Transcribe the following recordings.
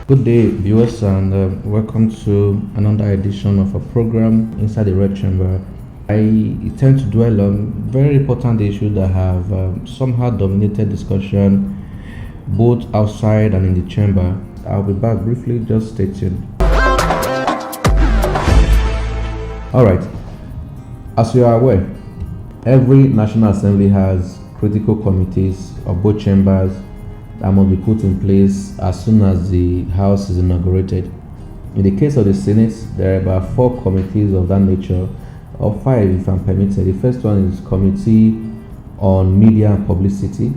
Good day, viewers, and welcome to another edition of a program inside the Red Chamber. I tend to dwell on very important issues that have somehow dominated discussion both outside and in the chamber. I'll be back briefly, just stay tuned. All right, as you are aware, every National Assembly has critical committees of both chambers that must be put in place as soon as the House is inaugurated. In the case of the Senate, there are about four committees of that nature, or five if I'm permitted. The first one is Committee on Media and Publicity,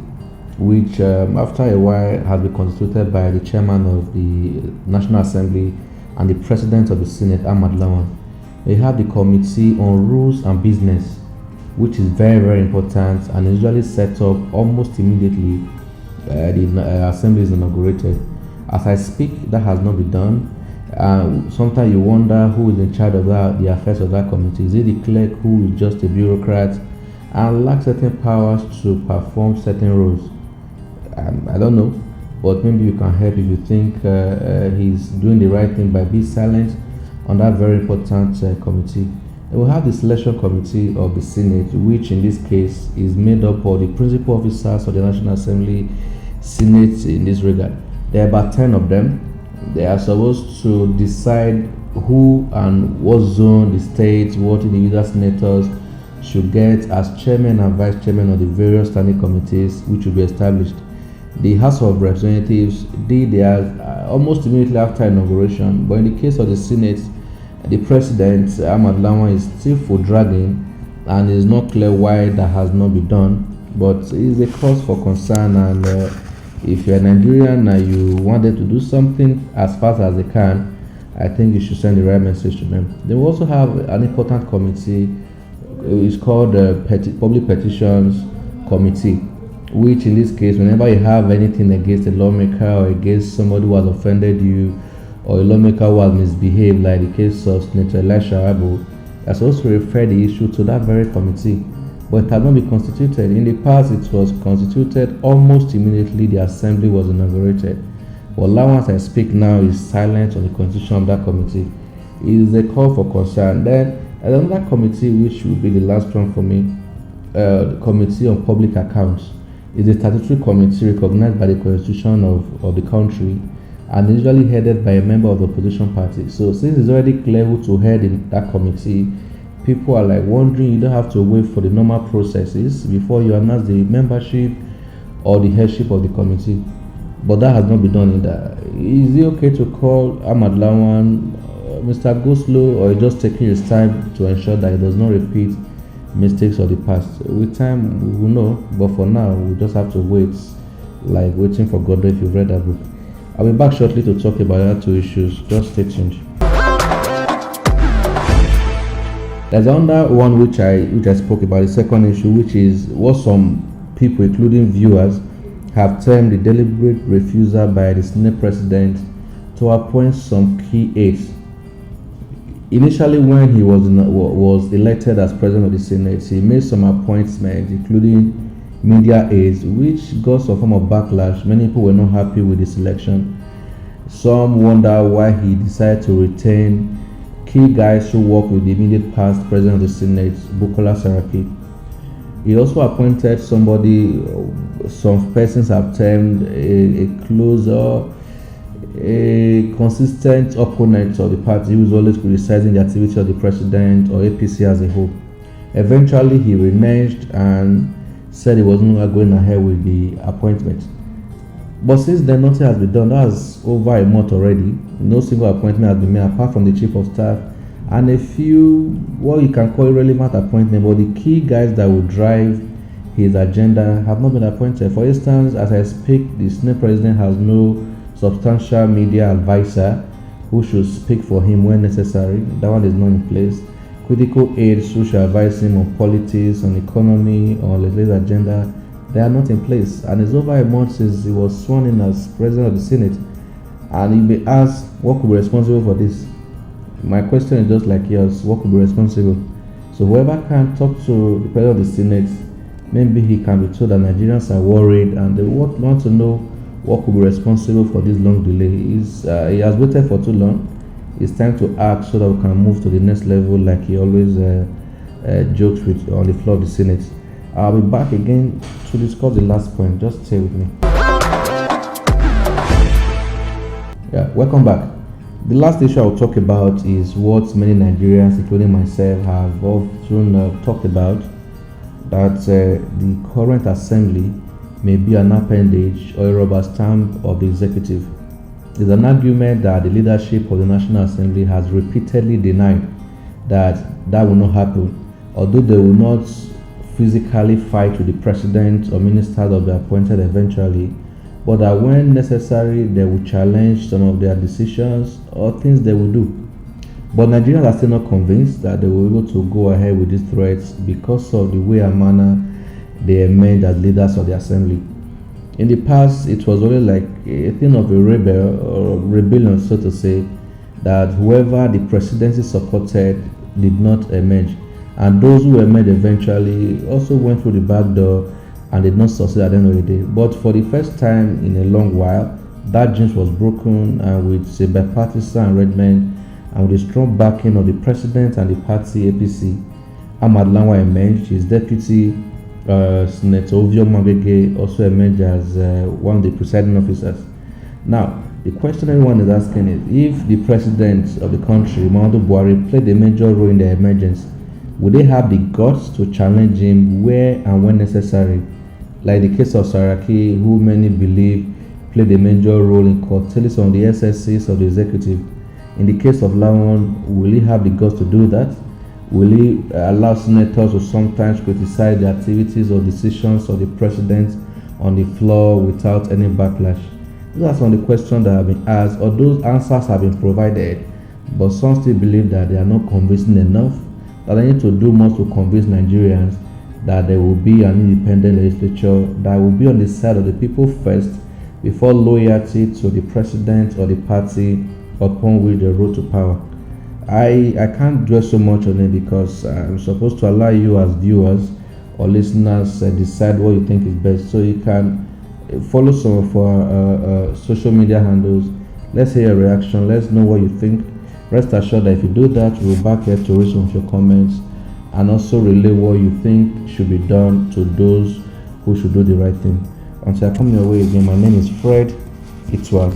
which after a while has been constituted by the chairman of the National Assembly and the president of the Senate, Ahmad Lawan. They have the Committee on Rules and Business, which is very important and is usually set up almost immediately the assembly is inaugurated. As I speak, that has not been done. Sometimes you wonder who is in charge of the affairs of that committee. Is it the clerk who is just a bureaucrat and lacks certain powers to perform certain roles? I don't know, but maybe you can help if you think he's doing the right thing by being silent on that very important committee. And we have the selection committee of the Senate, which in this case is made up of the principal officers of the National Assembly, Senate in this regard. There are about 10 of them. They are supposed to decide who and what zone the state, what individual senators should get as chairman and vice chairman of the various standing committees which will be established. The House of Representatives did theirs almost immediately after inauguration, but in the case of the Senate, the president, Ahmad Lawan, is still for dragging, and it's not clear why that has not been done. But it's a cause for concern, and if you're a Nigerian and you wanted to do something as fast as they can, I think you should send the right message to them. They will also have an important committee. It's called the Public Petitions Committee, which in this case, whenever you have anything against a lawmaker or against somebody who has offended you, or a lawmaker who has misbehaved, like the case of Senator Elisha Abu, are supposed to refer the issue to that very committee, but it has not been constituted. In the past, it was constituted almost immediately the assembly was inaugurated. But now, as I speak now, is silent on the constitution of that committee. It is a call for concern. Then another committee, which will be the last one for me, the Committee on Public Accounts, is a statutory committee recognized by the constitution of the country, and usually headed by a member of the opposition party. So since it's already clear who to head in that committee, people are like wondering, you don't have to wait for the normal processes before you announce the membership or the headship of the committee. But that has not been done either. Is it okay to call Ahmad Lawan Mr. Go-Slow, or just taking his time to ensure that he does not repeat mistakes of the past? With time, we will know, but for now, we just have to wait, like waiting for Godot if you've read that book. I'll be back shortly to talk about the other two issues. Just stay tuned. There's another one which I spoke about, the second issue, which is what some people, including viewers, have termed the deliberate refusal by the Senate president to appoint some key aides. Initially, when he was elected as president of the Senate, he made some appointments, including media aides, which got some form of backlash. Many people were not happy with the selection. Some wonder why he decided to retain key guys who work with the immediate past president of the Senate, Bukola Saraki. He also appointed somebody, some persons have termed a closer, a consistent opponent of the party who is always criticizing the activity of the president or APC as a whole. Eventually, he reneged and said he was no longer going ahead with the appointment. But since then, nothing has been done. That's over a month already. No single appointment has been made apart from the chief of staff and a few, what you can call irrelevant appointments, but the key guys that will drive his agenda have not been appointed. For instance, as I speak, the Senate president has no substantial media advisor who should speak for him when necessary. That one is not in place. Critical aides who should advise him on politics, on economy, on legislative agenda, they are not in place. And it's over a month since he was sworn in as president of the Senate. And he may ask, what could be responsible for this? My question is just like yours, what could be responsible? So whoever can talk to the president of the Senate, maybe he can be told that Nigerians are worried and they want to know what could be responsible for this long delay. He has waited for too long. It's time to act so that we can move to the next level, like he always jokes with on the floor of the Senate. I'll be back again to discuss the last point. Just stay with me. Yeah, welcome back. The last issue I'll talk about is what many Nigerians, including myself, have often talked about, that the current assembly may be an appendage or a rubber stamp of the executive. There's an argument that the leadership of the National Assembly has repeatedly denied that will not happen, although they will not physically fight with the president or ministers that be appointed eventually, but that when necessary they will challenge some of their decisions or things they will do. But Nigerians are still not convinced that they will be able to go ahead with these threats because of the way and manner they emerge as leaders of the assembly. In the past, it was only like a thing of a rebel or rebellion, so to say, that whoever the presidency supported did not emerge, and those who emerged eventually also went through the back door and did not succeed at the end of the day. But for the first time in a long while, that jinx was broken, and with a bipartisan arrangement and with the strong backing of the president and the party APC, Ahmad Lawan emerged. His deputy, Senator Ovio Magege, also emerged as one of the presiding officers. Now, the question everyone is asking is, if the president of the country, Muhammadu Buhari, played a major role in the emergence, would they have the guts to challenge him where and when necessary? Like the case of Saraki, who many believe played a major role in curtailing some of the SSCs of the executive. In the case of Lawan, will he have the guts to do that? Will he allow senators to sometimes criticize the activities or decisions of the president on the floor without any backlash? Those are some of the questions that have been asked, or those answers have been provided, but some still believe that they are not convincing enough, that they need to do more to convince Nigerians that there will be an independent legislature that will be on the side of the people first, before loyalty to the president or the party upon which they rose to power. I can't dwell so much on it because I'm supposed to allow you as viewers or listeners decide what you think is best. So you can follow some of our social media handles. Let's hear your reaction. Let's know what you think. Rest assured that if you do that, we'll back here to read some of your comments and also relay what you think should be done to those who should do the right thing. Until I come your way again, my name is Fred Itwal.